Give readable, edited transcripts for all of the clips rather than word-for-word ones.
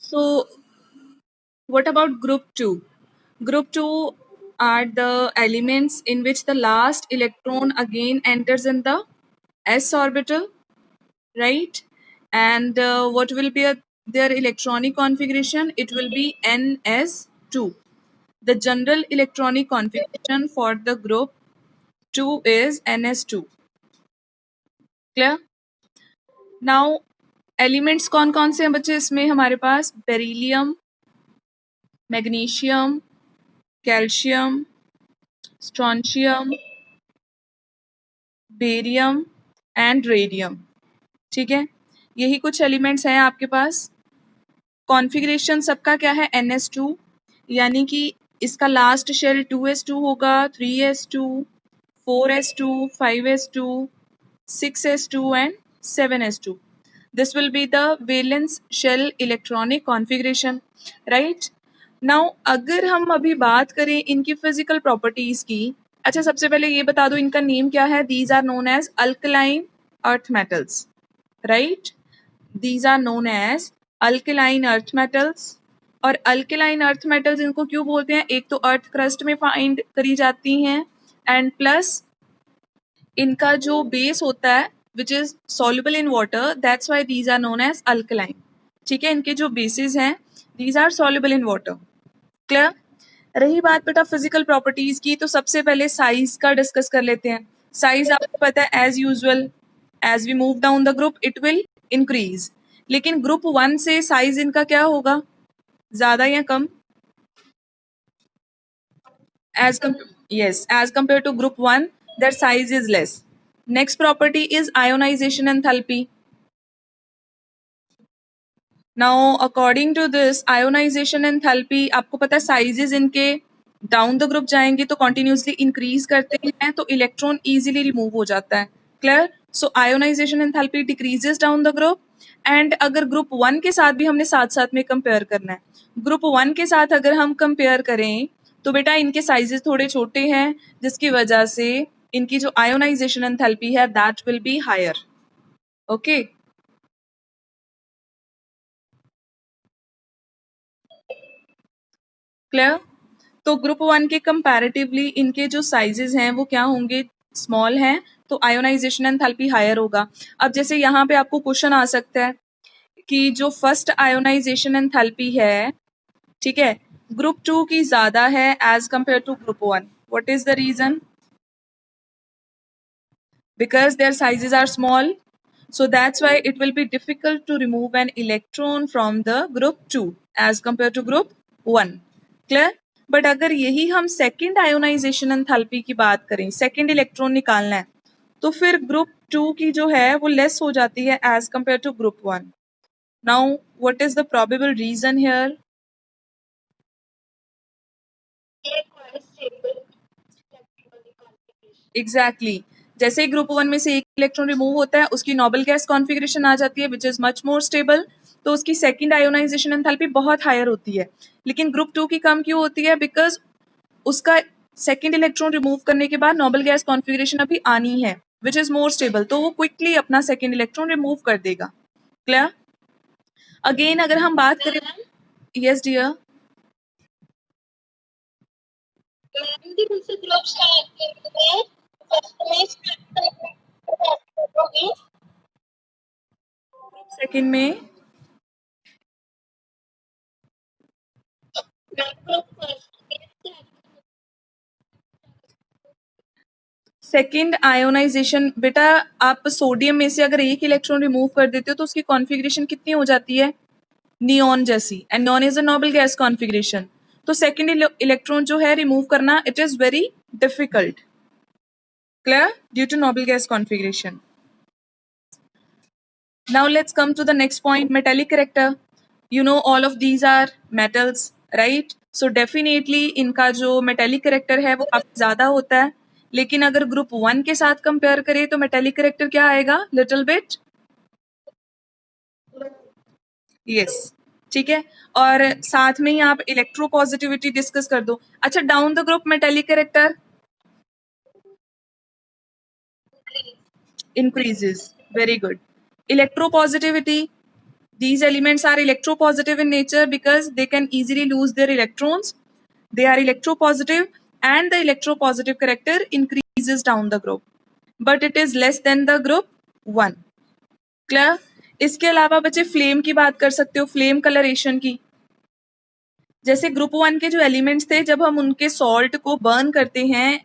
So what about group 2? Group 2 are the elements in which the last electron again enters in the s orbital, right? And what will be their electronic configuration? It will be ns2. The general electronic configuration for the group 2 is ns2. Clear? Now elements कौन कौन से हैं बच्चे इसमें हमारे पास? Beryllium, magnesium, calcium, strontium, barium and radium. ठीक है, यही कुछ एलिमेंट्स हैं आपके पास। कॉन्फ़िगरेशन सबका क्या है? NS2, यानी कि इसका लास्ट शेल 2s2 होगा, 3s2, 4s2, 5s2, 6s2 and 7s2. This will be the valence shell electronic configuration, right? Now अगर हम अभी बात करें इनकी फिजिकल प्रॉपर्टीज की, अच्छा सबसे पहले ये बता दो इनका नेम क्या है? These are known as alkaline earth metals, right? These are known as alkaline earth metals. और अल्केलाइन अर्थ मेटल्स इनको क्यों बोलते हैं? एक तो अर्थ क्रस्ट में फाइंड करी जाती हैं एंड प्लस इनका जो बेस होता है which is soluble in water, that's why these are known as alkaline. ठीक है, इनके जो बेसिस हैं these are soluble in water. Clear? रही बात बेटा फिजिकल प्रॉपर्टीज की, तो सबसे पहले साइज का डिस्कस कर लेते हैं। साइज आपको पता है as usual as we move down the group it will increase, लेकिन ग्रुप 1 से साइज इनका क्या होगा? ज्यादा या कम? as yes, as compared to group 1 their size is less. Next property is ionization enthalpy. Now according to this ionization enthalpy, आपको पता है sizes इनके डाउन द ग्रुप जाएंगे तो कंटिन्यूसली इंक्रीज करते हैं, तो इलेक्ट्रॉन इजीली रिमूव हो जाता है। Clear? So ionisation enthalpy decreases down the group. And अगर ग्रुप 1 के साथ भी हमने साथ साथ में कंपेयर करना है, ग्रुप 1 के साथ अगर हम कंपेयर करें तो बेटा इनके साइजेस थोड़े छोटे हैं, जिसकी वजह से इनकी जो आयोनाइजेशन एंथैल्पी है that will be higher. Okay, clear? तो ग्रुप 1 के कंपैरेटिवली इनके जो साइजेस हैं वो क्या होंगे? स्मॉल हैं, तो आयोनाइजेशन एंथैल्पी हायर होगा। अब जैसे यहाँ पे आपको क्वेश्चन आ सकता है कि जो फर्स्ट आयोनाइजेशन एंथैल्पी है, ठीक है, ग्रुप 2 की ज्यादा है as compare to group 1। What is the reason? Because their sizes are small, so that's why it will be difficult to remove an electron from the group 2 as compared to group 1. Clear? But अगर यही हम second ionization enthalpy की बात करें, second electron निकालना है, तो फिर ग्रुप 2 की जो है वो लेस हो जाती है as compare to group 1। Now what is the probable reason here? Exactly, जैसे ही ग्रुप 1 में से एक इलेक्ट्रॉन रिमूव होता है उसकी नोबल गैस कॉन्फ़िगरेशन आ जाती है which is much more stable, तो उसकी सेकंड आयोनाइजेशन एंथैल्पी बहुत हायर होती है। लेकिन ग्रुप 2 की कम क्यों होती है? बिकॉज उसका सेकंड इलेक्ट्रॉन रिमूव करने के बाद नोबल गैस कॉन्फ़िगरेशन अभी आनी है विच इज मोर स्टेबल, तो वो क्विकली अपना सेकंड इलेक्ट्रॉन रिमूव कर देगा। क्लियर? अगेन अगर हम बात करें, यस डियर, सेकंड में सेकेंड आयोनाइजेशन, बेटा आप सोडियम में से अगर एक इलेक्ट्रॉन रिमूव कर देते हो तो उसकी कॉन्फ़िगरेशन कितनी हो जाती है? नियॉन जैसी, and neon is a noble gas configuration, तो सेकेंड इलेक्ट्रॉन जो है रिमूव करना it is very difficult. Clear? Due to noble gas configuration. Now let's come to the next point, metallic character. You know all of these are metals, right? So definitely इनका जो metallic character है वो काफी ज्यादा होता है, लेकिन अगर ग्रुप 1 के साथ कंपेयर करें तो metallic character क्या आएगा? लिटिल बिट, यस, ठीक है। और साथ में ही आप इलेक्ट्रोपॉजिटिविटी डिस्कस कर दो। अच्छा, down the group metallic character increases, very good. Electropositivity These elements are electropositive in nature because they can easily lose their electrons. They are electropositive and the electropositive character increases down the group, but it is less than the group 1. Clear? इसके अलावा बच्चे flame की बात कर सकते हो, flame colouration की. जैसे ग्रुप 1 के जो एलिमेंट्स थे, जब हम उनके सॉल्ट को बर्न करते हैं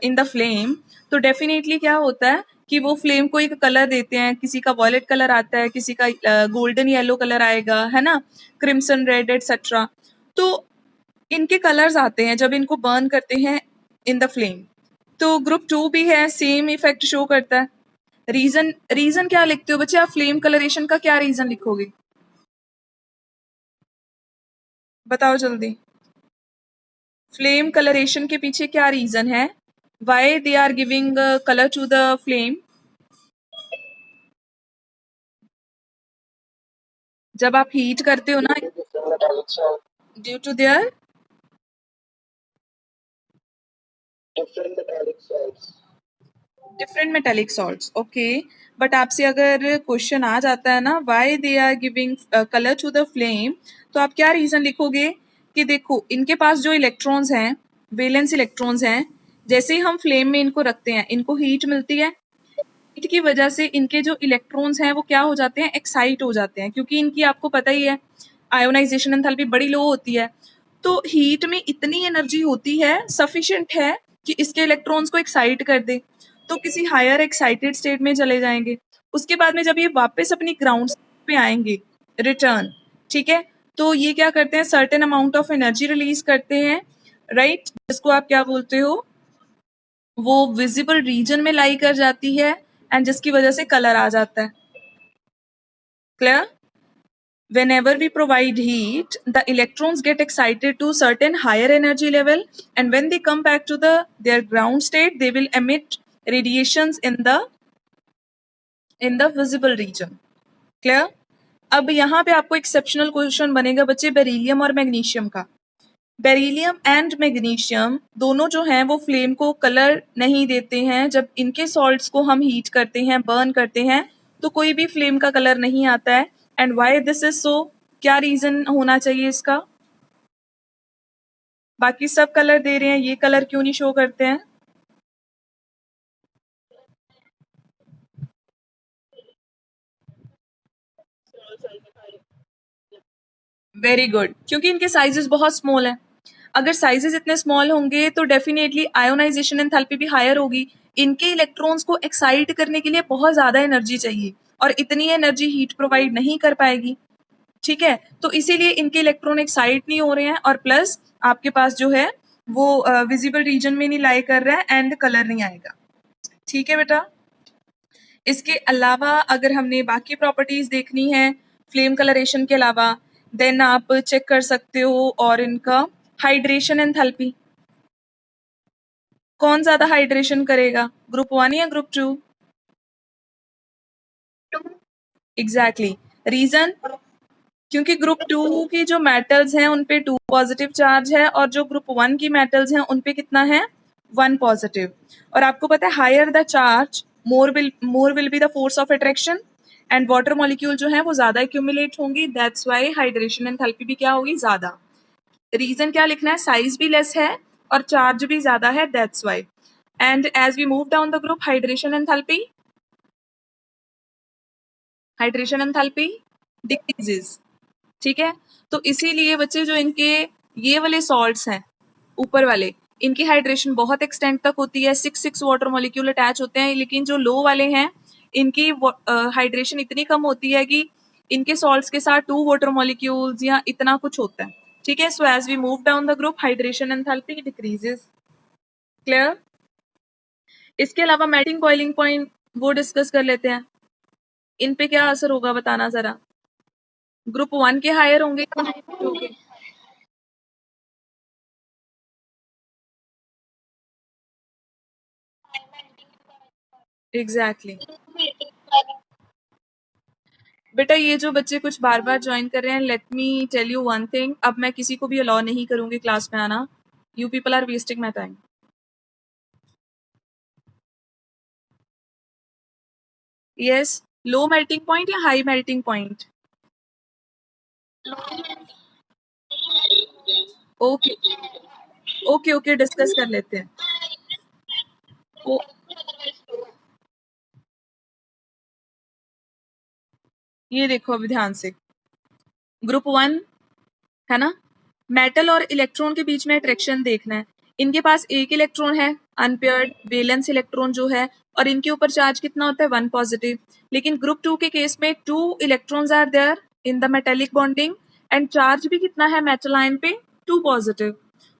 इन द फ्लेम, तो डेफिनेटली क्या होता है कि वो फ्लेम को एक कलर देते हैं. किसी का वॉयलेट कलर आता है, किसी का गोल्डन येलो कलर आएगा, है ना, क्रिम्सन रेड एटसेट्रा. तो इनके कलर्स आते हैं जब इनको बर्न करते हैं इन द फ्लेम. तो ग्रुप 2 भी है, सेम इफेक्ट शो करता है. रीजन रीजन क्या लिखते हो बच्चे आप? फ्लेम कलरेशन का क्या रीजन लिखोगे? बताओ जल्दी. फ्लेम कलरेशन के पीछे क्या रीजन है? Why they are giving colour to the flame? जब आप हीट करते हो ना, due to their different metallic salts. Okay, but आपसे अगर क्वेश्चन आ जाता है ना, why they are giving colour to the flame, तो आप क्या रीजन लिखोगे? कि देखो इनके पास जो इलेक्ट्रॉन्स हैं, वैलेंस इलेक्ट्रॉन्स हैं, जैसे ही हम फ्लेम में इनको रखते हैं, इनको हीट मिलती है. हीट की वजह से इनके जो इलेक्ट्रॉन्स हैं वो क्या हो जाते हैं? एक्साइट हो जाते हैं, क्योंकि इनकी आपको पता ही है आयोनाइजेशन एंथैल्पी बड़ी लो होती है. तो हीट में इतनी एनर्जी होती है, सफिशिएंट है कि इसके इलेक्ट्रॉन्स को एक्साइट कर दे, तो किसी हायर एक्साइटेड स्टेट में चले जाएंगे. उसके बाद में जब ये वापस अपनी ग्राउंड पे आएंगे रिटर्न, ठीक है, तो ये क्या करते हैं? Certain amount of energy release करते हैं, राइट, जिसको आप क्या बोलते हो? वो विजिबल रीजन में लाई कर जाती है, एंड जिसकी वजह से कलर आ जाता है. Clear? Whenever we provide heat, the electrons get excited to certain higher energy level, and when they come back to their ground state, they will emit radiations in the visible region. Clear? अब यहाँ पे आपको exceptional question बनेगा बच्चे beryllium और magnesium का. Beryllium and magnesium दोनों जो हैं वो फ्लेम को कलर नहीं देते हैं. जब इनके सॉल्ट्स को हम हीट करते हैं, बर्न करते हैं, तो कोई भी फ्लेम का कलर नहीं आता है. And why this is so? क्या रीजन होना चाहिए इसका? बाकी सब कलर दे रहे हैं, ये कलर क्यों नहीं शो करते हैं? वेरी गुड, क्योंकि इनके साइजेस बहुत स्मॉल हैं. अगर साइजेस इतने स्मॉल होंगे तो डेफिनेटली आयोनाइजेशन एंथैल्पी भी हायर होगी. इनके इलेक्ट्रॉन्स को एक्साइट करने के लिए बहुत ज्यादा एनर्जी चाहिए, और इतनी एनर्जी हीट प्रोवाइड नहीं कर पाएगी. ठीक है, तो इसीलिए इनके इलेक्ट्रॉन एक्साइट नहीं हो रहे हैं, और प्लस आपके पास जो है वो विजिबल रीजन में नहीं लाई कर रहा है, एंड कलर नहीं आएगा. ठीक है बेटा. इसके अलावा अगर हमने बाकी प्रॉपर्टीज देखनी है फ्लेम कलरेशन के अलावा, देन आप चेक कर सकते हो. और इनका हाइड्रेशन एंथैल्पी, कौन ज्यादा हाइड्रेशन करेगा, ग्रुप 1 या ग्रुप 2? एग्जैक्टली. रीजन? क्योंकि ग्रुप 2 की जो मेटल्स हैं उन पे 2 पॉजिटिव चार्ज है, और जो ग्रुप 1 की मेटल्स हैं उन पे कितना है? 1 पॉजिटिव. और आपको पता है higher the charge more will be the force of attraction, and water molecule जो है वो ज्यादा एक्यूमुलेट होंगी. दैट्स व्हाई हाइड्रेशन एंथैल्पी भी क्या होगी? ज्यादा. रीजन क्या लिखना है? साइज भी लेस है और चार्ज भी ज्यादा है, that's why. And as we move down the group, hydration enthalpy decreases. ठीक है, तो इसीलिए बच्चे जो इनके ये वाले सॉल्ट्स हैं ऊपर वाले, इनकी हाइड्रेशन बहुत एक्सटेंड तक होती है, 6 वाटर मॉलिक्यूल अटैच होते हैं. लेकिन जो लो वाले हैं इनकी हाइड्रेशन इतनी कम होती है कि इनके सॉल्ट्स के साथ 2 वाटर मॉलिक्यूल्स या इतना कुछ होता है. ठीक है, so as we move down the group, hydration enthalpy decreases. Clear? इसके अलावा मेल्टिंग बॉइलिंग पॉइंट वो डिस्कस कर लेते हैं. इन पे क्या असर होगा बताना जरा. ग्रुप 1 के हायर होंगे या ग्रुप 2 के? एग्जैक्टली. बेटा ये जो बच्चे कुछ बार बार ज्वाइन कर रहे हैं, let me tell you one thing, अब मैं किसी को भी अलाउ नहीं करूंगी क्लास में आना. You people are wasting my time. Yes, low melting point या high melting point? Okay okay okay, discuss कर लेते हैं। ओ, ये देखो अभी ध्यान से, ग्रुप 1 है ना, मेटल और इलेक्ट्रॉन के बीच में अट्रैक्शन देखना है। इनके पास एक इलेक्ट्रॉन है, अनपेयर्ड वैलेंस इलेक्ट्रॉन जो है, और इनके ऊपर चार्ज कितना होता है, 1 पॉजिटिव। लेकिन ग्रुप 2 के केस में 2 electrons are there in the metallic bonding and charge भी कितना है मेटल आयन पे, 2 पॉजिटिव।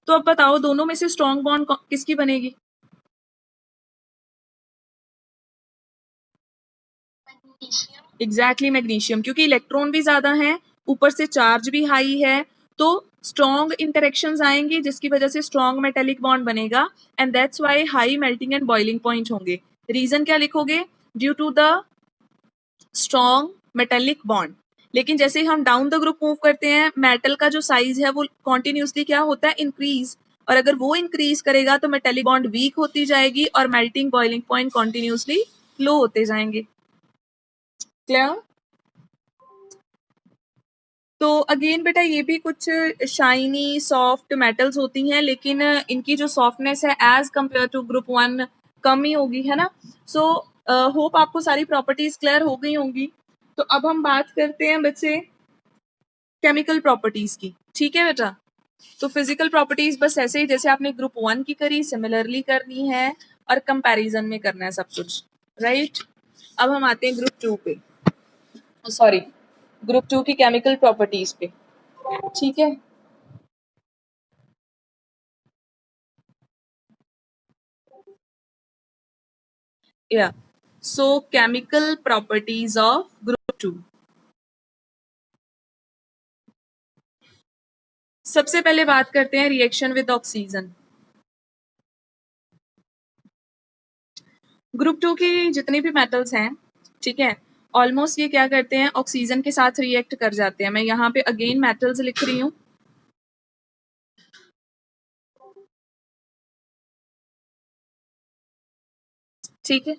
तो अब बताओ दोनों में से स्ट्रॉन्ग बॉन्ड किसकी बनेगी? एग्जैक्टली मैग्नीशियम, क्योंकि इलेक्ट्रॉन भी ज्यादा है, ऊपर से चार्ज भी हाई है, तो स्ट्रॉन्ग इंटरेक्शंस आएंगी जिसकी वजह से स्ट्रॉन्ग मेटेलिक बॉन्ड बनेगा and that's why high melting and boiling point होंगे। रीजन क्या लिखोगे? Due to the strong metallic bond. लेकिन जैसे ही हम डाउन द ग्रुप मूव करते हैं, मेटल का जो साइज है वो कॉन्टिन्यूसली क्या होता है, इंक्रीज, और अगर वो इंक्रीज करेगा तो मेटेलिक बॉन्ड वीक होती जाएगी और मेल्टिंग बॉइलिंग पॉइंट कॉन्टिन्यूसली लो होते जाएंगे। क्लियर? तो अगेन बेटा ये भी कुछ शाइनी सॉफ्ट मेटल्स होती हैं, लेकिन इनकी जो सॉफ्टनेस है एज कंपेयर टू ग्रुप 1 कम ही होगी, है ना। सो होप आपको सारी प्रॉपर्टीज क्लियर हो गई होंगी। तो अब हम बात करते हैं बच्चे केमिकल प्रॉपर्टीज की, ठीक है बेटा। तो फिजिकल प्रॉपर्टीज बस ऐसे ही जैसे आपने ग्रुप 1 की करी, सिमिलरली करनी है और कंपैरिजन में करना है सब कुछ, राइट। अब हम आते हैं ग्रुप 2 पे, सॉरी ग्रुप 2 की केमिकल प्रॉपर्टीज पे, ठीक है। Yeah. So chemical properties of group 2. सबसे पहले बात करते हैं रिएक्शन विद ऑक्सीजन। ग्रुप 2 की जितने भी मेटल्स हैं, ठीक है, ऑलमोस्ट ये क्या करते हैं, ऑक्सीजन के साथ रिएक्ट कर जाते हैं। मैं यहाँ पे अगेन मेटल्स लिख रही हूँ, ठीक है।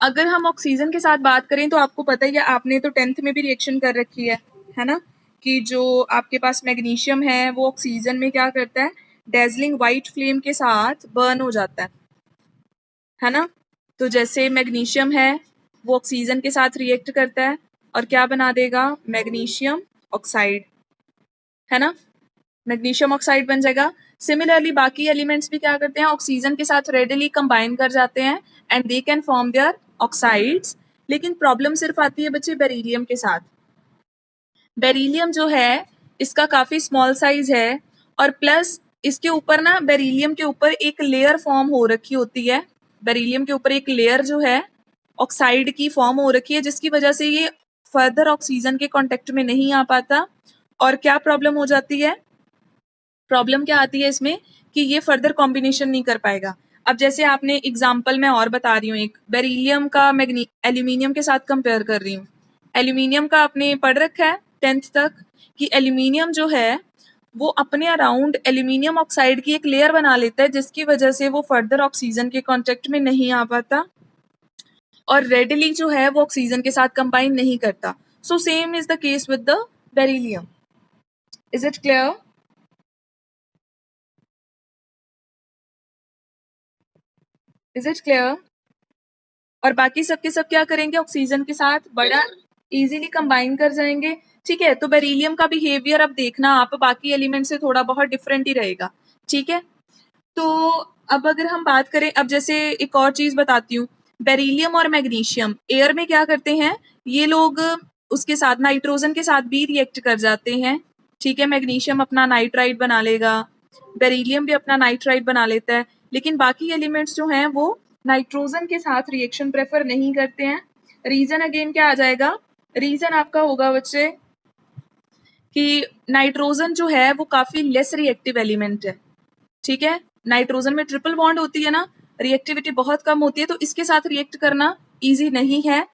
अगर हम ऑक्सीजन के साथ बात करें तो आपको पता ही है, आपने तो 10th में भी रिएक्शन कर रखी है ना, कि जो आपके पास मैग्नीशियम है वो ऑक्सीजन में क्या करता है, डेजलिंग व्हाइट फ्लेम के साथ बर्न हो जाता है ना। तो जैसे मैग्नीशियम है वो ऑक्सीजन के साथ रिएक्ट करता है और क्या बना देगा, मैग्नीशियम ऑक्साइड, है ना, मैग्नीशियम ऑक्साइड बन जाएगा। सिमिलरली बाकी एलिमेंट्स भी क्या करते हैं, ऑक्सीजन के साथ रेडिली कंबाइन कर जाते हैं and they can form their oxides. लेकिन प्रॉब्लम सिर्फ आती है बच्चे बेरिलियम के साथ। बेरिलियम जो है इसका काफी स्मॉल साइज है, और प्लस इसके ऊपर ना, बेरिलियम के ऊपर एक लेयर फॉर्म हो रखी होती है, बेरिलियम के ऊपर एक लेयर जो है ऑक्साइड की फॉर्म हो रखी है, जिसकी वजह से ये फर्दर ऑक्सीजन के कांटेक्ट में नहीं आ पाता। और क्या प्रॉब्लम हो जाती है, प्रॉब्लम क्या आती है इसमें, कि ये फर्दर कॉम्बिनेशन नहीं कर पाएगा। अब जैसे आपने एग्जाम्पल मैं और बता रही हूँ, एक बेरिलियम का एल्यूमिनियम के साथ कंपेयर कर रही हूँ। एल्यूमिनियम का आपने पढ़ रखा है 10th तक, कि एल्यूमिनियम जो है वो अपने अराउंड एल्यूमिनियम ऑक्साइड की एक लेयर बना लेता है, जिसकी वजह से वो फर्दर ऑक्सीजन के कॉन्टेक्ट में नहीं आ पाता और रेडिली जो है वो ऑक्सीजन के साथ कंबाइन नहीं करता। So same is the case with the beryllium. Is it clear? Is it clear? और बाकी सबके सब क्या करेंगे, ऑक्सीजन के साथ बड़ा इजीली कंबाइन कर जाएंगे, ठीक है। तो बेरिलियम का बिहेवियर अब देखना आप, बाकी एलिमेंट से थोड़ा बहुत डिफरेंट ही रहेगा, ठीक है। तो अब अगर हम बात करें, अब जैसे एक और चीज बताती हूँ, बेरिलियम और मैग्नीशियम एयर में क्या करते हैं, ये लोग उसके साथ नाइट्रोजन के साथ भी रिएक्ट कर जाते हैं, ठीक है। मैग्नीशियम अपना नाइट्राइड बना लेगा, बेरिलियम भी अपना नाइट्राइड बना लेता है, लेकिन बाकी एलिमेंट्स जो हैं वो नाइट्रोजन के साथ रिएक्शन प्रेफर नहीं करते हैं। रीजन अगेन क्या आ जाएगा, रीजन आपका होगा बच्चे कि नाइट्रोजन जो है वो काफी लेस रिएक्टिव एलिमेंट है, ठीक है। नाइट्रोजन में ट्रिपल बॉन्ड होती है ना, रिएक्टिविटी बहुत कम होती है, तो इसके साथ रिएक्ट करना इजी नहीं है।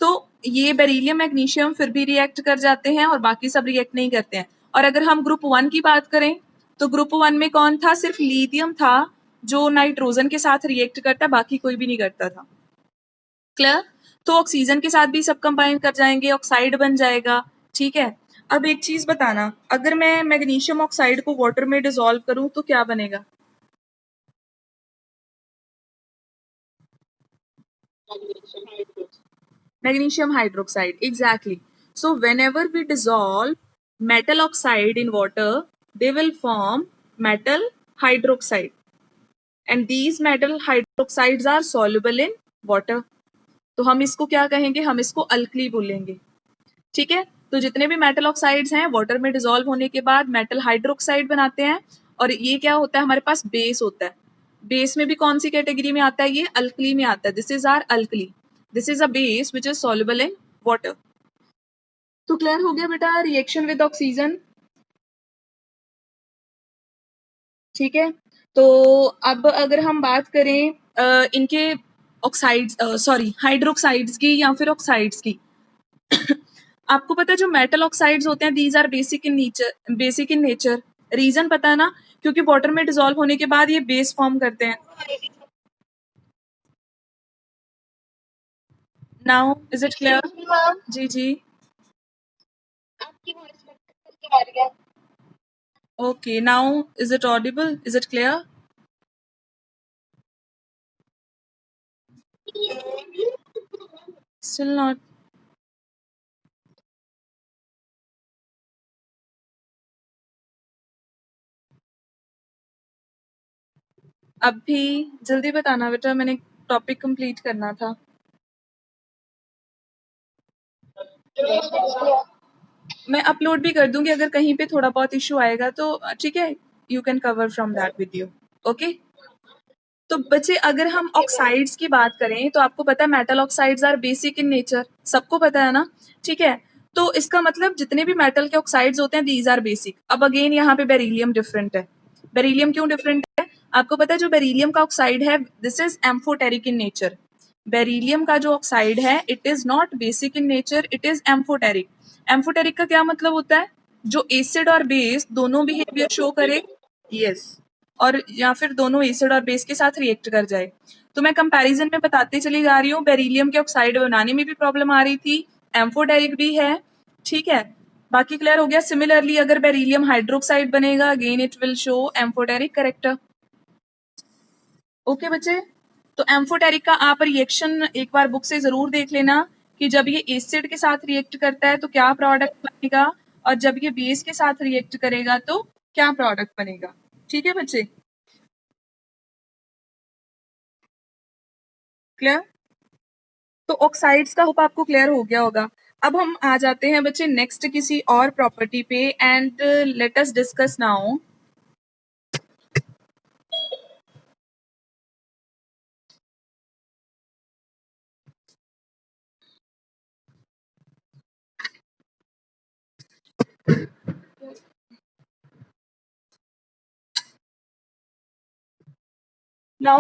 तो ये बेरिलियम मैग्नीशियम फिर भी रिएक्ट कर जाते हैं और बाकी सब रिएक्ट नहीं करते हैं। और अगर हम ग्रुप 1 की बात करें तो ग्रुप 1 में कौन था, सिर्फ लिथियम था जो नाइट्रोजन के साथ रिएक्ट करता, बाकी कोई भी नहीं करता था। क्लियर? तो ऑक्सीजन के साथ भी सब कंबाइन कर जाएंगे, ऑक्साइड बन जाएगा, ठीक है। अब एक चीज बताना, अगर मैं मैग्नीशियम ऑक्साइड को वाटर में डिसॉल्व करूं तो क्या बनेगा? Magnesium hydroxide, exactly. So whenever we dissolve metal oxide in water, they will form metal hydroxide, and these metal hydroxides are soluble in water. तो हम इसको क्या कहेंगे? हम इसको अल्कली बोलेंगे, ठीक है। तो जितने भी मेटल ऑक्साइड्स हैं वाटर में डिसॉल्व होने के बाद मेटल हाइड्रोक्साइड बनाते हैं, और ये क्या होता है? हमारे पास बेस होता है। बेस में भी कौन सी कैटेगरी में आता है? ये अल्कली में आता है। This is our alkali, this is a base which is soluble in water. तो क्लियर हो गया बेटा रिएक्शन विद ऑक्सीजन, ठीक है। तो अब अगर हम बात करें इनके ऑक्साइड्स, सॉरी हाइड्रोक्साइड्स की या फिर ऑक्साइड्स की, आपको पता है जो मेटल ऑक्साइड्स होते हैं these are basic in nature, basic in nature. Reason पता है ना? क्योंकि वाटर में डिसॉल्व होने के बाद ये बेस फॉर्म करते हैं। Now is it clear? जी जी, okay. Now is it audible? Is it clear? Still not? अब भी जल्दी बताना बेटा, मैंने टॉपिक कंप्लीट करना था। मैं अपलोड भी कर दूंगी, अगर कहीं पे थोड़ा बहुत इशू आएगा तो ठीक है, you can cover from that video, okay. तो बच्चे अगर हम ऑक्साइड्स की बात करें तो आपको पता है metal oxides are basic in nature, सबको पता है ना, ठीक है। तो इसका मतलब जितने भी मेटल के ऑक्साइड्स होते हैं दीज आर बेसिक। अब अगेन यहाँ पे बेरिलियम डिफरेंट है। बेरिलियम क्यों डिफरेंट है? आपको पता है जो बेरिलियम का ऑक्साइड है this is amphoteric in nature. Beryllium का जो ऑक्साइड है it is not basic in nature, it is amphoteric. Amphoteric का क्या मतलब होता है? जो एसिड और बेस दोनों बिहेवियर शो करे, यस, और या फिर दोनों एसिड और बेस के साथ रिएक्ट कर जाए। तो मैं कंपैरिजन में बताते चली जा रही हूँ, बेरिलियम के ऑक्साइड बनाने में भी प्रॉब्लम आ रही थी, एम्फोटेरिक भी है, ठीक है। बाकी क्लियर हो गया? सिमिलरली अगर बेरिलियम हाइड्रोक्साइड बनेगा again it will show amphoteric character, okay बच्चे। तो एम्फोटेरिक का आप रिएक्शन एक बार बुक से जरूर देख लेना कि जब ये एसिड के साथ रिएक्ट करता है तो क्या प्रोडक्ट बनेगा, और जब ये बेस के साथ रिएक्ट करेगा तो क्या प्रोडक्ट बनेगा, ठीक है बच्चे, क्लियर? तो ऑक्साइड्स का होप आपको क्लियर हो गया होगा। अब हम आ जाते हैं बच्चे नेक्स्ट किसी और प्रॉपर्टी पे, and let us discuss now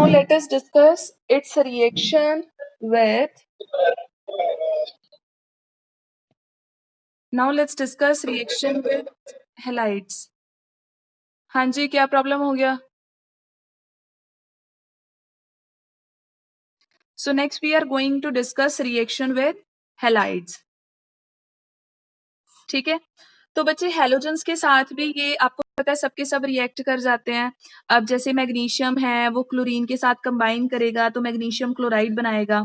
let us discuss its reaction with, now let's discuss reaction with halides। हाँ जी, क्या प्रॉब्लम हो गया? So next we are going to discuss reaction with halides, ठीक है। तो बच्चे हेलोजेंस के साथ भी ये आपको पता है सबके सब रिएक्ट कर जाते हैं। अब जैसे मैग्नीशियम है वो क्लोरीन के साथ कंबाइन करेगा तो मैग्नीशियम क्लोराइड बनाएगा।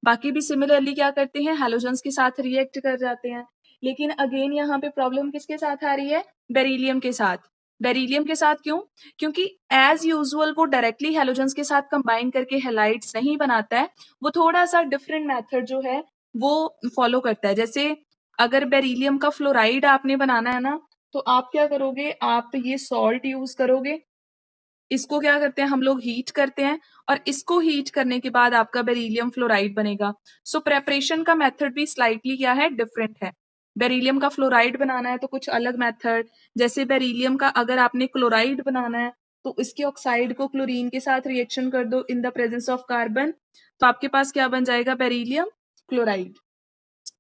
बाकी भी सिमिलरली क्या करते हैं, हेलोजेंस के साथ रिएक्ट कर जाते हैं। लेकिन अगेन यहाँ पे प्रॉब्लम किसके साथ आ रही है? बेरिलियम के साथ। बेरिलियम के साथ क्यों? क्योंकि एज यूजुअल वो डायरेक्टली हेलोजेंस के साथ कंबाइन करके हेलाइड्स नहीं बनाता है, वो थोड़ा सा डिफरेंट मेथड जो है वो फॉलो करता है। जैसे अगर बेरिलियम का फ्लोराइड आपने बनाना है ना, तो आप क्या करोगे, आप ये सॉल्ट यूज करोगे, इसको क्या करते हैं हम लोग हीट करते हैं, और इसको हीट करने के बाद आपका बेरिलियम फ्लोराइड बनेगा। सो प्रेपरेशन का मेथड भी स्लाइटली क्या है, डिफरेंट है। बेरिलियम का फ्लोराइड बनाना है तो कुछ अलग मेथड, जैसे बेरिलियम का अगर आपने क्लोराइड बनाना है तो इसके ऑक्साइड को क्लोरीन के साथ रिएक्शन कर दो in the presence of carbon, तो आपके पास क्या बन जाएगा, बेरिलियम क्लोराइड।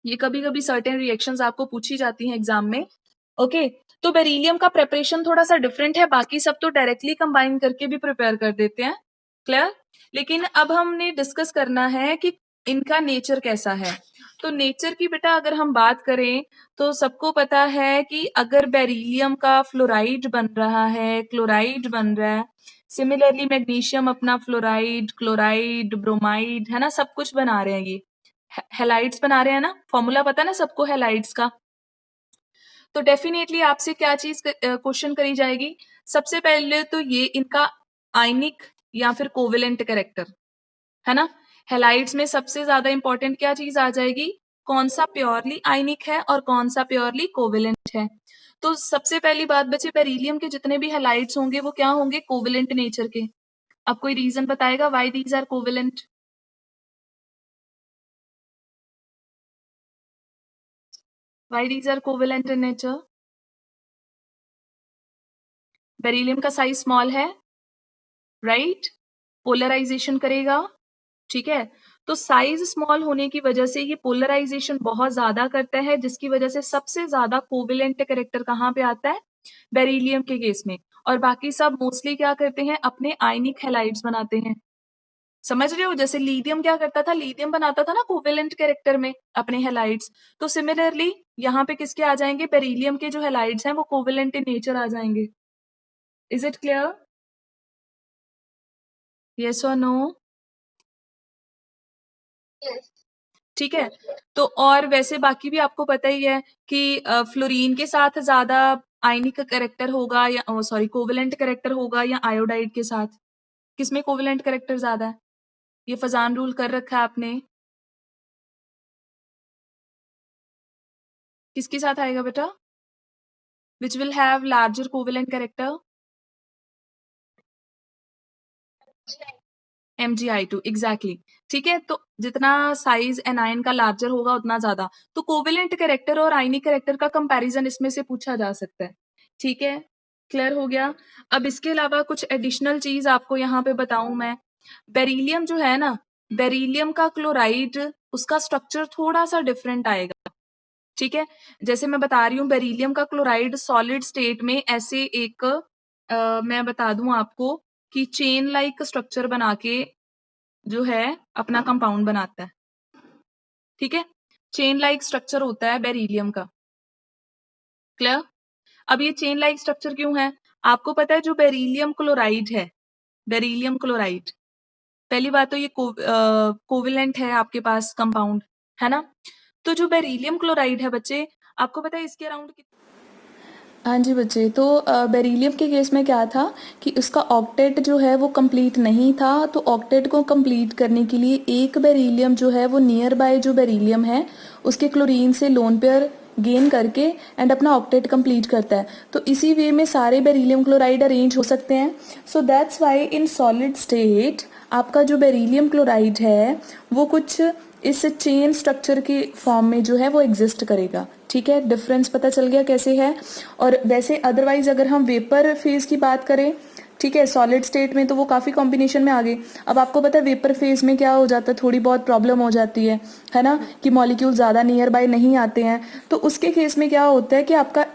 ये कभी कभी सर्टेन रिएक्शंस आपको पूछी जाती हैं एग्जाम में, ओके। तो बेरिलियम का प्रिपरेशन थोड़ा सा डिफरेंट है, बाकी सब तो डायरेक्टली कंबाइन करके भी प्रिपेयर कर देते हैं, क्लियर। लेकिन अब हमने डिस्कस करना है कि इनका नेचर कैसा है। तो नेचर की बेटा अगर हम बात करें तो सबको पता है कि अगर बेरिलियम का फ्लोराइड बन रहा है, क्लोराइड बन रहा है, सिमिलरली मैग्नीशियम अपना फ्लोराइड, क्लोराइड, ब्रोमाइड, है ना, सब कुछ बना रहे हैं ये हेलाइड्स बना रहे हैं ना, फॉर्मूला पता है ना सबको हेलाइड्स का। तो डेफिनेटली आपसे क्या चीज क्वेश्चन करी जाएगी, सबसे पहले तो ये इनका आयनिक या फिर कोवेलेंट कैरेक्टर, है ना। हेलाइड्स में सबसे ज्यादा इंपॉर्टेंट क्या चीज आ जाएगी, कौन सा प्योरली आयनिक है और कौन सा प्योरली कोवेलेंट है। तो सबसे पहली बात बच्चे, बेरिलियम के जितने भी हेलाइड्स होंगे वो क्या होंगे, कोवेलेंट नेचर के। अब कोई रीजन बताएगा why these are covalent? Why these are covalent in nature? Beryllium का साइज स्मॉल है, राइट, पोलराइजेशन करेगा, ठीक है। तो साइज स्मॉल होने की वजह से ये पोलराइजेशन बहुत ज्यादा करता है, जिसकी वजह से सबसे ज्यादा कोवेलेंट कैरेक्टर कहाँ पे आता है, बेरिलियम के केस में। और बाकी सब मोस्टली क्या करते हैं, अपने आयनिक हैलाइड्स बनाते हैं। समझ रहे हो, जैसे लिथियम क्या करता था, लिथियम बनाता था ना कोवेलेंट कैरेक्टर में अपने हैलाइड्स। तो सिमिलरली यहाँ पे किसके आ जाएंगे, बेरिलियम के जो हैलाइड्स हैं वो कोवेलेंट इन नेचर आ जाएंगे। Is it clear? यस और नो? ठीक है। तो और वैसे बाकी भी आपको पता ही है कि फ्लोरीन के साथ ज्यादा आयनिक कैरेक्टर होगा या सॉरी कोवेलेंट कैरेक्टर होगा या आयोडाइड के साथ, किसमें कोवेलेंट कैरेक्टर ज्यादा है? ये फजान रूल कर रखा है आपने, किसके साथ आएगा बेटा, which will have larger covalent character? MgI2 exactly, ठीक है। तो जितना साइज एनायन का लार्जर होगा उतना ज्यादा, तो कोवेलेंट कैरेक्टर और आयनिक कैरेक्टर का कंपैरिजन इसमें से पूछा जा सकता है, ठीक है। क्लियर हो गया। अब इसके अलावा कुछ एडिशनल चीज आपको यहाँ पे बताऊं मैं, बेरिलियम जो है ना, बेरिलियम का क्लोराइड उसका स्ट्रक्चर थोड़ा सा डिफरेंट आएगा, ठीक है। जैसे मैं बता रही हूँ, बेरिलियम का क्लोराइड सॉलिड स्टेट में ऐसे एक मैं बता दूं आपको कि चेन लाइक स्ट्रक्चर बना के जो है अपना कंपाउंड बनाता है, ठीक है। चेन लाइक स्ट्रक्चर होता है बेरिलियम का, क्लियर। अब ये चेन लाइक स्ट्रक्चर क्यों है, आपको पता है जो बेरिलियम क्लोराइड है, बेरिलियम क्लोराइड, पहली बात तो ये कोविलेंट है आपके पास कंपाउंड, है ना। तो जो बेरिलियम क्लोराइड है बच्चे, आपको पता है इसके अराउंड, हाँ जी बच्चे, तो बेरिलियम के केस में क्या था कि उसका ऑक्टेट जो है वो कंप्लीट नहीं था, तो ऑक्टेट को कंप्लीट करने के लिए एक बेरिलियम जो है वो नियर बाय जो बेरिलियम है उसके क्लोरीन से लोन पेयर गेन करके एंड अपना ऑक्टेट कंप्लीट करता है। तो इसी वे में सारे बेरिलियम क्लोराइड अरेंज हो सकते हैं। So that's why in solid state आपका जो बेरिलियम क्लोराइड है वो कुछ इस चेन स्ट्रक्चर के फॉर्म में जो है वो एग्जिस्ट करेगा, ठीक है। डिफरेंस पता चल गया कैसे है। और वैसे अदरवाइज अगर हम वेपर फेज की बात करें, ठीक है, सॉलिड स्टेट में तो वो काफ़ी कॉम्बिनेशन में आ गए। अब आपको पता है वेपर फेज में क्या हो जाता है, थोड़ी बहुत प्रॉब्लम हो जाती है ना, कि मॉलिक्यूल ज़्यादा नियर बाय नहीं आते हैं। तो उसके केस में क्या होता है कि आपका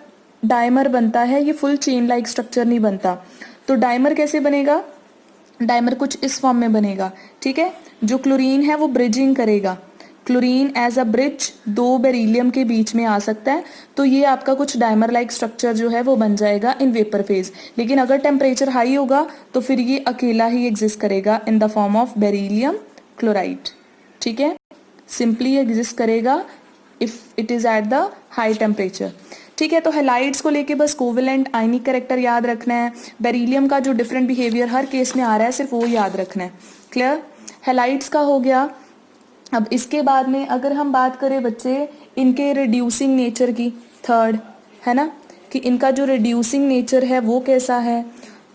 डायमर बनता है, ये फुल चेन लाइक स्ट्रक्चर नहीं बनता। तो डायमर कैसे बनेगा, डायमर कुछ इस फॉर्म में बनेगा, ठीक है। जो क्लोरीन है वो ब्रिजिंग करेगा, क्लोरीन एज अ ब्रिज दो बेरिलियम के बीच में आ सकता है, तो ये आपका कुछ डायमर लाइक स्ट्रक्चर जो है वो बन जाएगा इन वेपर फेज। लेकिन अगर टेम्परेचर हाई होगा तो फिर ये अकेला ही एग्जिस्ट करेगा in the form of beryllium chloride, ठीक है। सिंपली एग्जिस्ट करेगा if it is at the high temperature, ठीक है। तो हेलाइड्स को लेके बस कोवेलेंट आयनिक कैरेक्टर याद रखना है, बेरिलियम का जो डिफरेंट बिहेवियर हर केस में आ रहा है सिर्फ वो याद रखना है, क्लियर। हेलाइड्स का हो गया। अब इसके बाद में अगर हम बात करें बच्चे इनके रिड्यूसिंग नेचर की, थर्ड है ना, कि इनका जो रिड्यूसिंग नेचर है वो कैसा है।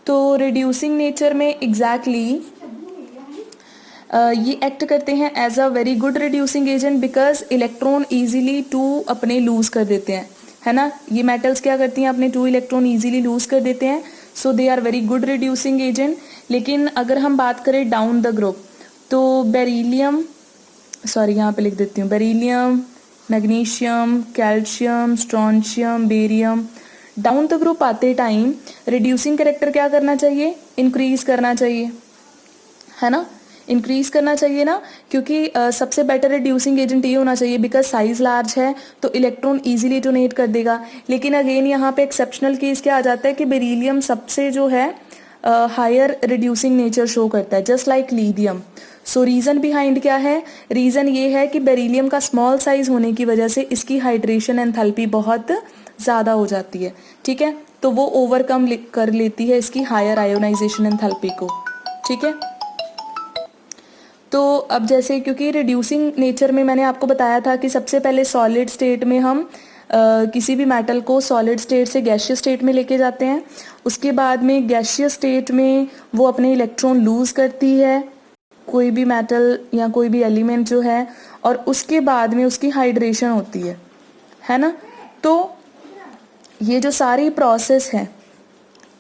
तो रिड्यूसिंग नेचर में एग्जैक्टली ये एक्ट करते हैं as a very good reducing agent because electron easily to अपने लूज कर देते हैं, है ना। ये मेटल्स क्या करती हैं, अपने 2 इलेक्ट्रॉन इजीली लूज कर देते हैं, so they are very good reducing agent. लेकिन अगर हम बात करें डाउन द ग्रुप, तो बेरिलियम, सॉरी यहाँ पे लिख देती हूँ, beryllium, magnesium, calcium, strontium, barium, down the group आते टाइम रिड्यूसिंग कैरेक्टर क्या करना चाहिए, इंक्रीज करना चाहिए, है ना। इंक्रीज करना चाहिए ना, क्योंकि सबसे बेटर रिड्यूसिंग एजेंट ये होना चाहिए बिकॉज साइज लार्ज है तो इलेक्ट्रॉन इजीली डोनेट कर देगा। लेकिन अगेन यहाँ पे एक्सेप्शनल केस क्या आ जाता है कि बेरिलियम सबसे जो है हायर रिड्यूसिंग नेचर शो करता है जस्ट लाइक लीथियम। सो रीजन बिहाइंड क्या है, रीजन ये है कि बेरिलियम का स्मॉल साइज होने की वजह से इसकी हाइड्रेशन एंथैल्पी बहुत ज़्यादा हो जाती है, ठीक है, तो वो ओवरकम कर लेती है इसकी हायर आयोनाइजेशन एंथैल्पी को, ठीक है। तो अब जैसे क्योंकि रिड्यूसिंग नेचर में मैंने आपको बताया था कि सबसे पहले सॉलिड स्टेट में हम किसी भी मेटल को सॉलिड स्टेट से गैसियस स्टेट में लेके जाते हैं, उसके बाद में गैसियस स्टेट में वो अपने इलेक्ट्रॉन लूज करती है कोई भी मेटल या कोई भी एलिमेंट जो है, और उसके बाद में उसकी हाइड्रेशन होती है ना। तो ये जो सारी प्रोसेस है,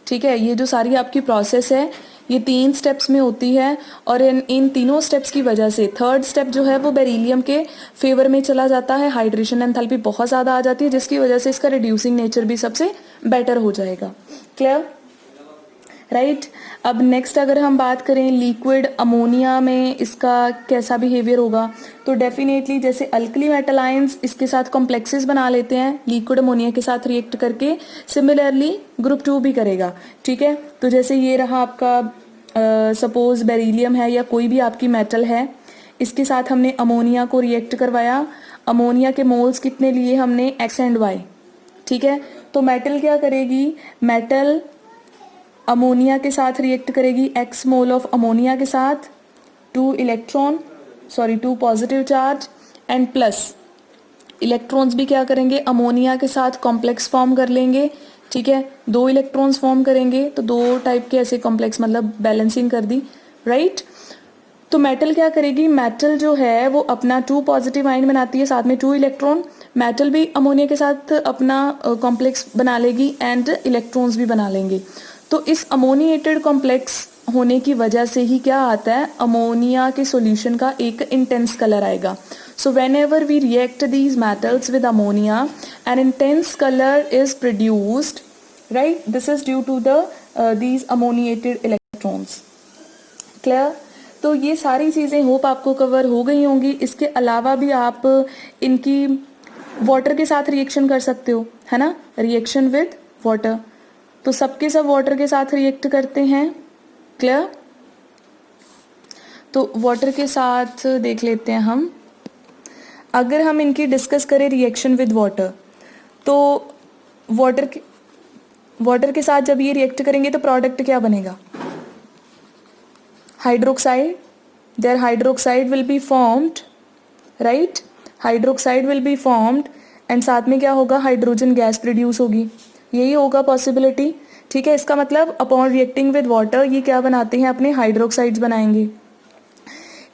ठीक है, ये जो सारी आपकी प्रोसेस है ये 3 स्टेप्स में होती है, और इन तीनों स्टेप्स की वजह से थर्ड स्टेप जो है वो बेरिलियम के फेवर में चला जाता है, हाइड्रेशन एंथैल्पी बहुत ज़्यादा आ जाती है जिसकी वजह से इसका रिड्यूसिंग नेचर भी सबसे बेटर हो जाएगा। Clear, right. अब नेक्स्ट अगर हम बात करें लिक्विड अमोनिया में इसका कैसा बिहेवियर होगा, तो डेफिनेटली जैसे अल्कली मेटल आयंस इसके साथ कॉम्प्लेक्सेस बना लेते हैं लिक्विड अमोनिया के साथ रिएक्ट करके, सिमिलरली ग्रुप 2 भी करेगा, ठीक है। तो जैसे ये रहा आपका सपोज बेरिलियम है या कोई भी आपकी मेटल है, इसके साथ हमने अमोनिया को रिएक्ट करवाया, अमोनिया के मोल्स कितने लिए हमने X एंड Y, ठीक है। तो मेटल क्या करेगी, मेटल अमोनिया के साथ रिएक्ट करेगी X मोल ऑफ अमोनिया के साथ, 2 positive charge and plus electrons भी क्या करेंगे अमोनिया के साथ कॉम्प्लेक्स फॉर्म कर लेंगे, ठीक है, 2 इलेक्ट्रॉन्स फॉर्म करेंगे तो 2 टाइप के ऐसे कॉम्प्लेक्स, मतलब बैलेंसिंग कर दी, राइट। तो मेटल क्या करेगी, मेटल जो है वो अपना 2 पॉजिटिव आयन बनाती है साथ में 2 इलेक्ट्रॉन, मेटल भी अमोनिया के साथ अपना कॉम्प्लेक्स बना लेगी एंड इलेक्ट्रॉन्स भी बना लेंगे। तो इस अमोनिएटेड कॉम्प्लेक्स होने की वजह से ही क्या आता है, अमोनिया के सॉल्यूशन का एक इंटेंस कलर आएगा। सो whenever we react these metals with ammonia, an intense color is produced, right? This is due to these ammoniated electrons. Clear? तो ये सारी चीज़ें होप आपको कवर हो गई होंगी। इसके अलावा भी आप इनकी वाटर के साथ रिएक्शन कर सकते हो, है ना, रिएक्शन विद वाटर, तो सबके सब वाटर के साथ रिएक्ट करते हैं। क्लियर, तो वाटर के साथ देख लेते हैं हम, अगर हम इनकी डिस्कस करें रिएक्शन विद वाटर, तो वाटर के साथ जब ये रिएक्ट करेंगे तो प्रोडक्ट क्या बनेगा, hydroxide, their hydroxide will be formed, right, hydroxide will be formed and साथ में क्या होगा, हाइड्रोजन गैस प्रोड्यूस होगी, यही होगा पॉसिबिलिटी, ठीक है। इसका मतलब अपॉन रिएक्टिंग विद वाटर ये क्या बनाते हैं, अपने हाइड्रोक्साइड्स बनाएंगे।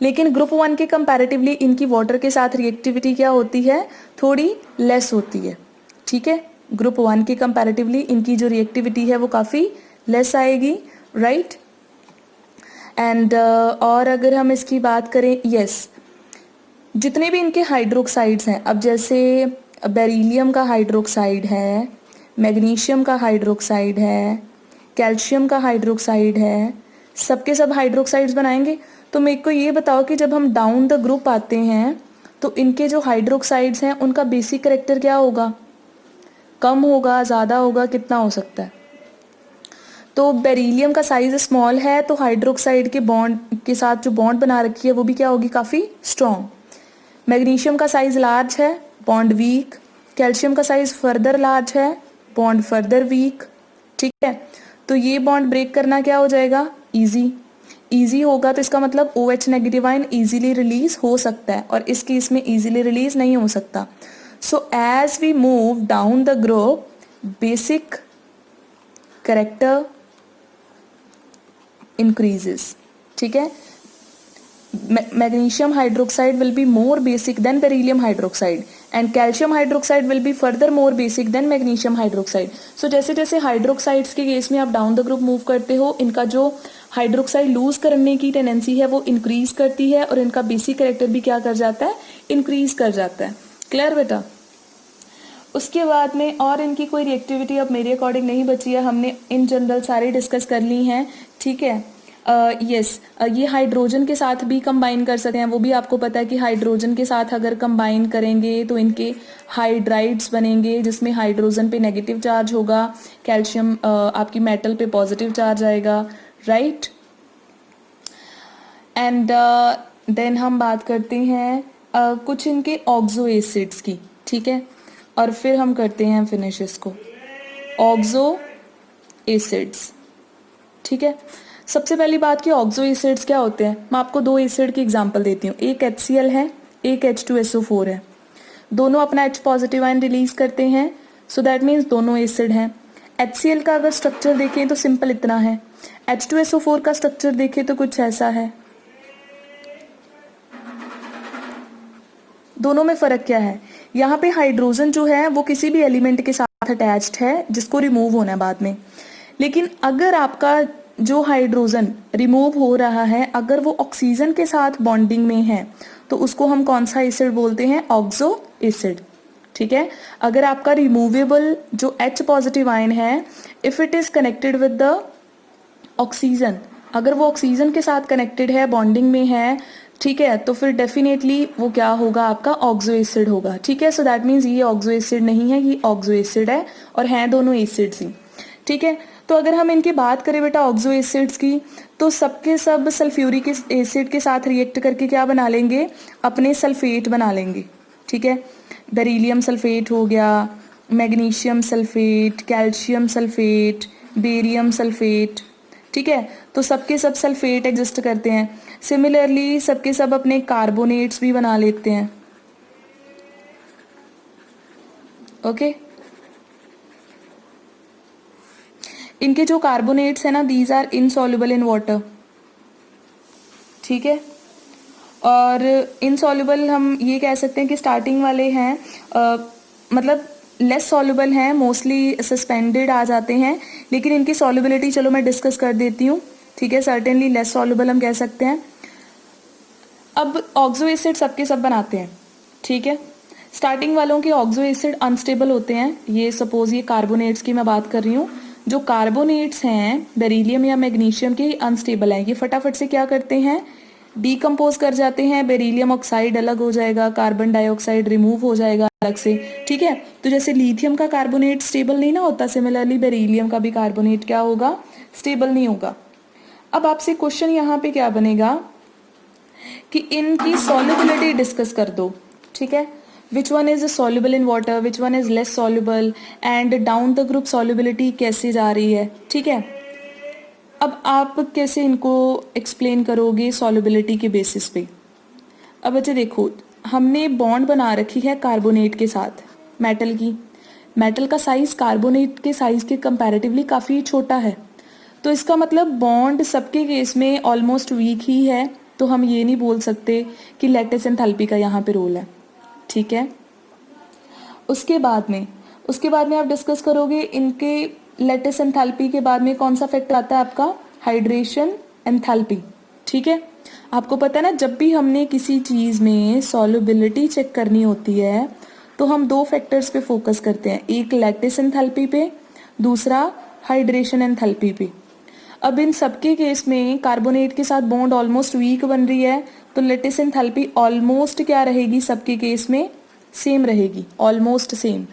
लेकिन ग्रुप 1 के कंपैरेटिवली इनकी वाटर के साथ रिएक्टिविटी क्या होती है, थोड़ी लेस होती है, ठीक है। ग्रुप 1 के कंपैरेटिवली इनकी जो रिएक्टिविटी है वो काफ़ी लेस आएगी, राइट। एंड और अगर हम इसकी बात करें, यस, जितने भी इनके हाइड्रोक्साइड्स हैं, अब जैसे बेरिलियम का हाइड्रोक्साइड है, मैग्नीशियम का हाइड्रोक्साइड है, कैल्शियम का हाइड्रोक्साइड है, सबके सब हाइड्रोक्साइड्स बनाएंगे। तो मेरे को ये बताओ कि जब हम डाउन द ग्रुप आते हैं तो इनके जो हाइड्रोक्साइड्स हैं उनका बेसिक कैरेक्टर क्या होगा, कम होगा, ज़्यादा होगा, कितना हो सकता है। तो बेरिलियम का साइज स्मॉल है तो हाइड्रोक्साइड के बॉन्ड के साथ जो बॉन्ड बना रखी है वो भी क्या होगी, काफ़ी स्ट्रॉन्ग। मैग्नीशियम का साइज लार्ज है, बॉन्ड वीक। कैल्शियम का साइज फर्दर लार्ज है, बॉन्ड फर्दर वीक, ठीक है। तो ये बॉन्ड ब्रेक करना क्या हो जाएगा, इजी होगा, तो इसका मतलब OH negative ion easily release हो सकता है और इस केस में इजीली रिलीज नहीं हो सकता। So as we move down the group, basic character increases, ठीक है। Magnesium hydroxide will be more basic than beryllium hydroxide and calcium hydroxide will be further more basic than magnesium hydroxide. So जैसे जैसे hydroxides के case में आप down the group move करते हो, इनका जो हाइड्रोक्साइड लूज करने की टेंडेंसी है वो इंक्रीज करती है और इनका बेसिक कैरेक्टर भी क्या कर जाता है, इंक्रीज कर जाता है। क्लियर बेटा। उसके बाद में और इनकी कोई रिएक्टिविटी अब मेरे अकॉर्डिंग नहीं बची है, हमने इन जनरल सारी डिस्कस कर ली हैं, ठीक है। यस, ये हाइड्रोजन के साथ भी कंबाइन कर सकते हैं, वो भी आपको पता है कि हाइड्रोजन के साथ अगर कंबाइन करेंगे तो इनके हाइड्राइड्स बनेंगे जिसमें हाइड्रोजन पे नेगेटिव चार्ज होगा, कैल्शियम आपकी मेटल पे पॉजिटिव चार्ज आएगा, राइट। एंड देन हम बात करते हैं कुछ इनके ऑक्सो एसिड्स की, ठीक है, और फिर हम करते हैं फिनिश इसको। ऑक्सो एसिड्स, ठीक है। सबसे पहली बात कि ऑक्सो एसिड्स क्या होते हैं। मैं आपको दो एसिड की एग्जांपल देती हूँ, एक HCl है, एक H2SO4 है। दोनों अपना H पॉजिटिव आयन रिलीज करते हैं, सो दैट मीन्स दोनों एसिड हैं। HCl का अगर स्ट्रक्चर देखें तो सिंपल इतना है, H2SO4 का स्ट्रक्चर देखें तो कुछ ऐसा है। दोनों में फर्क क्या है, यहाँ पे हाइड्रोजन जो है वो किसी भी एलिमेंट के साथ अटैच्ड है जिसको रिमूव होना है बाद में, लेकिन अगर आपका जो हाइड्रोजन रिमूव हो रहा है अगर वो ऑक्सीजन के साथ बॉन्डिंग में है तो उसको हम कौन सा एसिड बोलते हैं, ऑक्सो एसिड, ठीक है। अगर आपका रिमूवेबल जो H पॉजिटिव आयन है, if it is connected with the oxygen, अगर वो ऑक्सीजन के साथ कनेक्टेड है, बॉन्डिंग में है, ठीक है, तो फिर डेफिनेटली वो क्या होगा, आपका ऑक्सो एसिड होगा, ठीक है। सो दैट मीन्स ये ऑक्सो एसिड नहीं है, ये ऑक्सो एसिड है, और हैं दोनों एसिड्स ही, ठीक है। तो अगर हम इनकी बात करें बेटा ऑक्सो एसिड्स की, तो सबके सब सल्फ्यूरिक एसिड के साथ रिएक्ट करके क्या बना लेंगे, अपने सल्फेट बना लेंगे, ठीक है। बेरिलियम सल्फेट हो गया, magnesium sulphate, calcium sulphate, barium sulphate, ठीक है। तो सबके सब सल्फेट एग्जिस्ट करते हैं। सिमिलरली सबके सब अपने कार्बोनेट्स भी बना लेते हैं, ओके। इनके जो कार्बोनेट्स है ना, these are insoluble in water, ठीक है। और इनसॉल्युबल हम ये कह सकते हैं कि स्टार्टिंग वाले हैं मतलब लेस सॉल्युबल हैं, मोस्टली सस्पेंडेड आ जाते हैं, लेकिन इनकी सॉल्युबिलिटी चलो मैं डिस्कस कर देती हूँ, ठीक है। सर्टेनली लेस सॉल्युबल हम कह सकते हैं। अब ऑक्सो एसिड सबके सब बनाते हैं, ठीक है। स्टार्टिंग वालों के ऑक्सो एसिड अनस्टेबल होते हैं, ये सपोज ये कार्बोनेट्स की मैं बात कर रही हूँ, जो कार्बोनेट्स हैं बेरिलियम या मैग्नीशियम के अनस्टेबल हैं, ये फटाफट से क्या करते हैं, डीकम्पोज कर जाते हैं, बेरिलियम ऑक्साइड अलग हो जाएगा, कार्बन डाइऑक्साइड रिमूव हो जाएगा अलग से, ठीक है। तो जैसे लिथियम का कार्बोनेट स्टेबल नहीं ना होता, सिमिलरली बेरिलियम का भी कार्बोनेट क्या होगा, स्टेबल नहीं होगा। अब आपसे क्वेश्चन यहाँ पे क्या बनेगा कि इनकी सॉल्युबिलिटी डिस्कस कर दो, ठीक है। Which one is soluble in water, which one is less soluble, and down the group solubility कैसे जा रही है, ठीक है। अब आप कैसे इनको एक्सप्लेन करोगे सॉल्युबिलिटी के बेसिस पे। अब बच्चे देखो, हमने बॉन्ड बना रखी है कार्बोनेट के साथ मेटल की, मेटल का साइज कार्बोनेट के साइज के कंपैरेटिवली काफ़ी छोटा है, तो इसका मतलब बॉन्ड सबके केस में ऑलमोस्ट वीक ही है, तो हम ये नहीं बोल सकते कि लैटिस एंथैल्पी का यहाँ पे रोल है, ठीक है। उसके बाद में आप डिस्कस करोगे इनके लैटिस एंथैल्पी के बाद में कौन सा फैक्टर आता है आपका, हाइड्रेशन एंथैल्पी, ठीक है। आपको पता है ना, जब भी हमने किसी चीज़ में सॉल्युबिलिटी चेक करनी होती है तो हम दो फैक्टर्स पे फोकस करते हैं, एक लैटिस एंथैल्पी पे, दूसरा हाइड्रेशन एंथैल्पी पे। अब इन सबके केस में कार्बोनेट के साथ बॉन्ड ऑलमोस्ट वीक बन रही है, तो लैटिस एंथैल्पी ऑलमोस्ट क्या रहेगी, सबके केस में सेम रहेगी, ऑलमोस्ट सेम।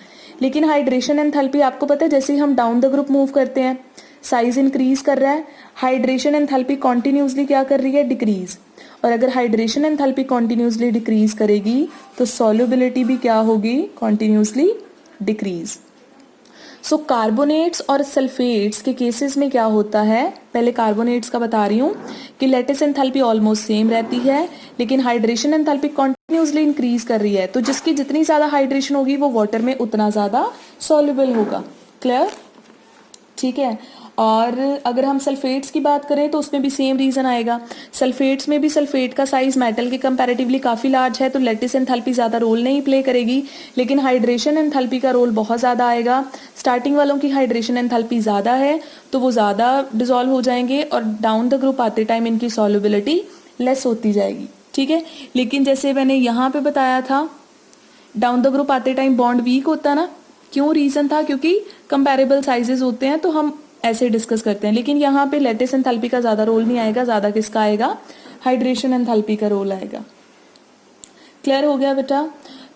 लेकिन हाइड्रेशन एंथैल्पी आपको पता है, जैसे ही हम डाउन द ग्रुप मूव करते हैं साइज इंक्रीज कर रहा है, हाइड्रेशन एंथैल्पी कॉन्टिन्यूसली क्या कर रही है, डिक्रीज। और अगर हाइड्रेशन एंथैल्पी कॉन्टिन्यूसली डिक्रीज करेगी तो सॉल्युबिलिटी भी क्या होगी, कॉन्टिन्यूसली डिक्रीज। सो कार्बोनेट्स और सल्फेट्स के केसेस में क्या होता है, पहले कार्बोनेट्स का बता रही हूँ कि लैटिस एंथैल्पी ऑलमोस्ट सेम रहती है, लेकिन हाइड्रेशन एंथैल्पी कॉन्टिन्यूसली इंक्रीज कर रही है, तो जिसकी जितनी ज़्यादा हाइड्रेशन होगी वो वाटर में उतना ज़्यादा सॉल्युबल होगा, क्लियर, ठीक है। और अगर हम सल्फेट्स की बात करें तो उसमें भी सेम रीज़न आएगा, सल्फेट्स में भी सल्फेट का साइज मेटल के कंपैरेटिवली काफ़ी लार्ज है, तो लैटिस एंथैल्पी ज़्यादा रोल नहीं प्ले करेगी, लेकिन हाइड्रेशन एंथैल्पी का रोल बहुत ज़्यादा आएगा। स्टार्टिंग वालों की हाइड्रेशन एंथैल्पी ज़्यादा है तो वो ज़्यादा डिजॉल्व हो जाएंगे, और डाउन द ग्रुप आते टाइम इनकी सॉल्युबिलिटी लेस होती जाएगी, ठीक है। लेकिन जैसे मैंने यहाँ पे बताया था, डाउन द ग्रुप आते टाइम बॉन्ड वीक होता ना, क्यों, रीज़न था क्योंकि कंपैरेबल साइजेस होते हैं, तो हम ऐसे डिस्कस करते हैं। लेकिन यहाँ पे लैटिस एंथैल्पी का ज़्यादा रोल नहीं आएगा, ज़्यादा किसका आएगा, हाइड्रेशन एंथैल्पी का रोल आएगा। क्लियर हो गया बेटा?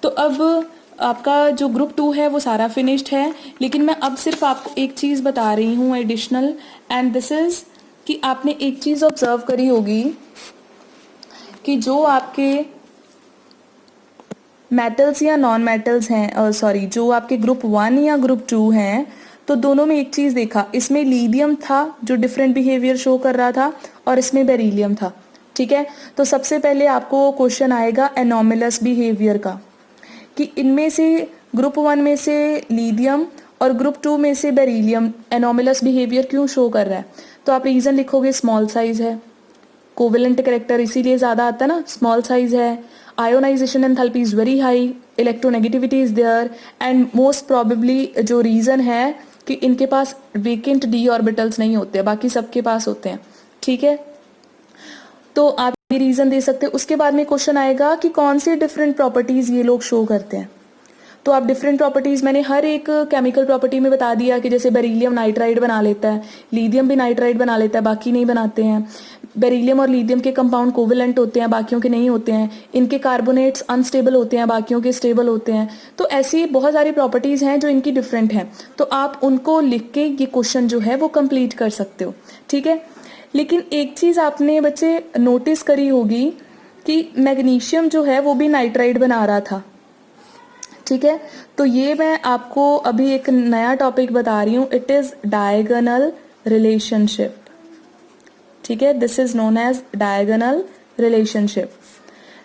तो अब आपका जो ग्रुप 2 है वो सारा फिनिश्ड है, लेकिन मैं अब सिर्फ आपको एक चीज़ बता रही हूँ एडिशनल, एंड दिस इज़ कि आपने एक चीज़ ऑब्जर्व करी होगी कि जो आपके मेटल्स या नॉन मेटल्स हैं, सॉरी, जो आपके ग्रुप 1 या ग्रुप 2 हैं, तो दोनों में एक चीज़ देखा, इसमें लीडियम था जो डिफरेंट बिहेवियर शो कर रहा था, और इसमें बेरिलियम था। ठीक है, तो सबसे पहले आपको क्वेश्चन आएगा एनोमलस बिहेवियर का, कि इनमें से ग्रुप 1 में से लीडियम और ग्रुप 2 में से बेरिलियम एनोमलस बिहेवियर क्यों शो कर रहा है। तो आप रीज़न लिखोगे, स्मॉल साइज है, कोवेलेंट कैरेक्टर इसीलिए ज़्यादा आता है ना, स्मॉल साइज है, ionization enthalpy is very high, electronegativity is there, and most probably जो रीज़न है कि इनके पास वेकेंट डी ऑर्बिटल्स नहीं होते, बाकी सबके पास होते हैं। ठीक है, तो आप ये रीज़न दे सकते हैं। उसके बाद में क्वेश्चन आएगा कि कौन सी डिफरेंट प्रॉपर्टीज़ ये लोग शो करते हैं। तो आप डिफरेंट प्रॉपर्टीज़ मैंने हर एक केमिकल प्रॉपर्टी में बता दिया कि जैसे बेरिलियम नाइट्राइड बना लेता है, लीथियम भी नाइट्राइड बना लेता है, बाकी नहीं बनाते हैं। बेरिलियम और लीथियम के कंपाउंड कोवेलेंट होते हैं, बाकियों के नहीं होते हैं। इनके कार्बोनेट्स अनस्टेबल होते हैं, बाकियों के स्टेबल होते हैं। तो ऐसी बहुत सारी प्रॉपर्टीज़ हैं जो इनकी डिफरेंट हैं, तो आप उनको लिख के ये क्वेश्चन जो है वो कंप्लीट कर सकते हो। ठीक है, लेकिन एक चीज़ आपने बच्चे नोटिस करी होगी कि मैग्नीशियम जो है वो भी नाइट्राइड बना रहा था। ठीक है, तो ये मैं आपको अभी एक नया टॉपिक बता रही हूँ, इट इज़ डायगोनल रिलेशनशिप। ठीक है, this is known as diagonal relationship.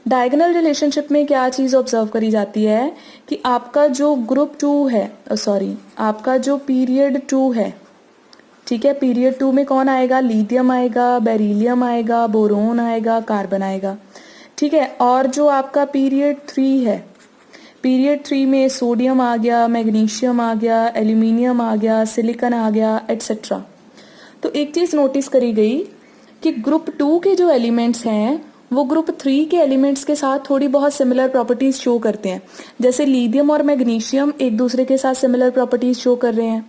Diagonal relationship में क्या चीज़ ऑब्जर्व करी जाती है कि आपका जो ग्रुप 2 है, सॉरी, आपका जो पीरियड 2 है, ठीक है, पीरियड 2 में कौन आएगा, लीथियम आएगा, बेरिलियम आएगा, बोरोन आएगा, कार्बन आएगा। ठीक है, और जो आपका पीरियड 3 है, पीरियड 3 में सोडियम आ गया, मैग्नीशियम आ गया, एल्यूमिनियम आ गया, सिलिकॉन आ गया, एट्सेट्रा। तो एक चीज़ नोटिस करी गई कि ग्रुप 2 के जो एलिमेंट्स हैं वो ग्रुप 3 के एलिमेंट्स के साथ थोड़ी बहुत सिमिलर प्रॉपर्टीज शो करते हैं। जैसे लीथियम और मैग्नीशियम एक दूसरे के साथ सिमिलर प्रॉपर्टीज शो कर रहे हैं,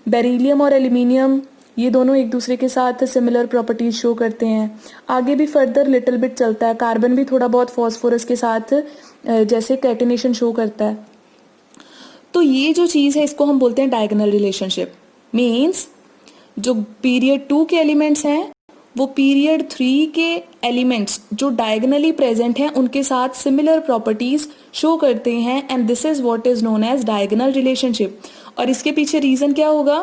बेरिलियम और एल्यूमिनियम ये दोनों एक दूसरे के साथ सिमिलर प्रॉपर्टीज शो करते हैं। आगे भी फर्दर लिटिल बिट चलता है, कार्बन भी थोड़ा बहुत फॉस्फोरस के साथ जैसे कैटिनेशन शो करता है। तो ये जो चीज़ है इसको हम बोलते हैं डायगोनल रिलेशनशिप। मीन्स जो पीरियड 2 के एलिमेंट्स हैं वो पीरियड 3 के एलिमेंट्स जो डायगोनली प्रेजेंट हैं उनके साथ सिमिलर प्रॉपर्टीज शो करते हैं, and this is what is known as diagonal relationship. और इसके पीछे रीजन क्या होगा,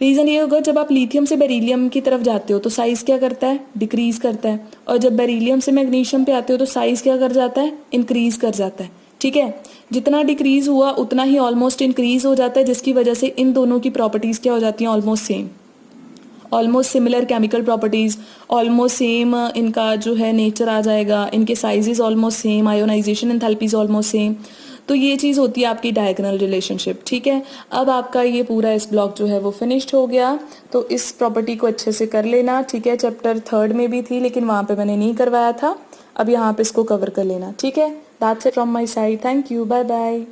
रीजन ये होगा जब आप लिथियम से बेरिलियम की तरफ जाते हो तो साइज क्या करता है, डिक्रीज करता है, और जब बेरिलियम से मैग्नीशियम पे आते हो तो साइज क्या कर जाता है, इंक्रीज कर जाता है। ठीक है, जितना डिक्रीज हुआ उतना ही ऑलमोस्ट इंक्रीज हो जाता है, जिसकी वजह से इन दोनों की प्रॉपर्टीज क्या हो जाती हैं, almost same, almost similar chemical properties, almost same इनका जो है नेचर आ जाएगा, इनके sizes almost same, ionization enthalpies almost same. तो ये चीज़ होती है आपकी डायगोनल रिलेशनशिप। ठीक है, अब आपका ये पूरा इस ब्लॉक जो है वो फिनिश्ड हो गया, तो इस प्रॉपर्टी को अच्छे से कर लेना। ठीक है, चैप्टर 3 में भी थी लेकिन वहाँ पे मैंने नहीं करवाया था, अब यहाँ पे इसको कवर कर लेना। ठीक है, that's it from my side, thank you, bye bye.